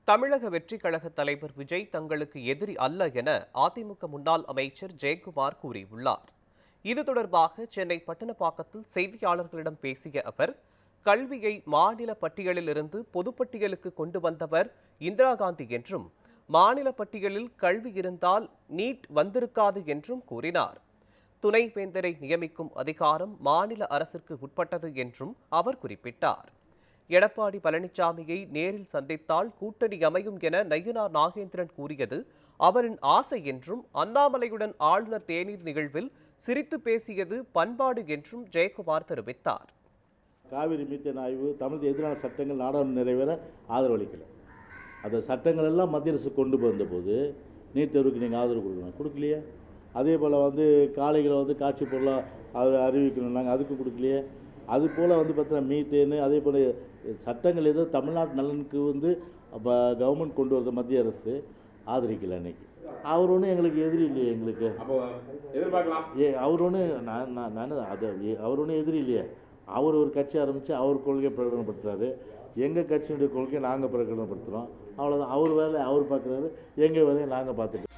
தமிழக வெற்றிக் கழக தலைவர் விஜய் தங்களுக்கு எதிரி அல்ல என அதிமுக முன்னாள் அமைச்சர் ஜெயக்குமார் கூறியுள்ளார். இது தொடர்பாக சென்னை பட்டணப்பாக்கத்தில் செய்தியாளர்களிடம் பேசிய அவர், கல்வியை மாநில பட்டியலில் இருந்து பொதுப்பட்டியலுக்கு கொண்டு வந்தவர் இந்திரா காந்தி என்றும், மாநில பட்டியலில் கல்வி இருந்தால் நீட் வந்திருக்காது என்றும் கூறினார். துணைவேந்தரை நியமிக்கும் அதிகாரம் மாநில அரசிற்கு உட்பட்டது என்றும் அவர் குறிப்பிட்டார். எடப்பாடி பழனிசாமியை நேரில் சந்தித்தால் கூட்டணி அமையும் என நயினார் நாகேந்திரன் கூறியது அவரின் ஆசை என்றும், அண்ணாமலையுடன் ஆளுநர் தேநீர் நிகழ்வில் சிரித்து பேசியது பண்பாடு என்றும் ஜெயக்குமார் தெரிவித்தார். காவிரி மீத்தேன் ஆய்வு, தமிழுக்கு எதிரான சட்டங்கள் நாடாளுமன்ற நிறைவேற ஆதரவளிக்கல. அந்த சட்டங்கள் எல்லாம் மத்திய அரசு கொண்டு வந்தபோது நீட் தேர்வுக்கு நீங்கள் ஆதரவு கொடுக்கணும், கொடுக்கலையே. அதே போல் காளைகளை காட்சி பொருளாக அறிவிக்கணும், அதுக்கு கொடுக்கலையே. அது போல் பார்த்தீங்கன்னா மீத்தேன்னு அதே போல் சட்டங்கள் ஏதோ தமிழ்நாட்டு நலனுக்கு கவர்மெண்ட் கொண்டு வரது மத்திய அரசு ஆதரிக்கலை. அன்னைக்கு அவர் ஒன்றும் எங்களுக்கு எதிரி இல்லையே. எங்களுக்கு அவர் ஒன்றும் அவர் ஒன்றும் எதிரி இல்லையே. அவர் ஒரு கட்சி ஆரம்பித்து அவர் கொள்கையை பிரகடனப்படுத்துறாரு, எங்கள் கட்சியினுடைய கொள்கையை நாங்கள் பிரகடனப்படுத்துகிறோம். அவ்வளோதான். அவர் வேலை அவர் பார்க்குறாரு, எங்கள் வேலையை நாங்கள் பார்த்துட்டோம்.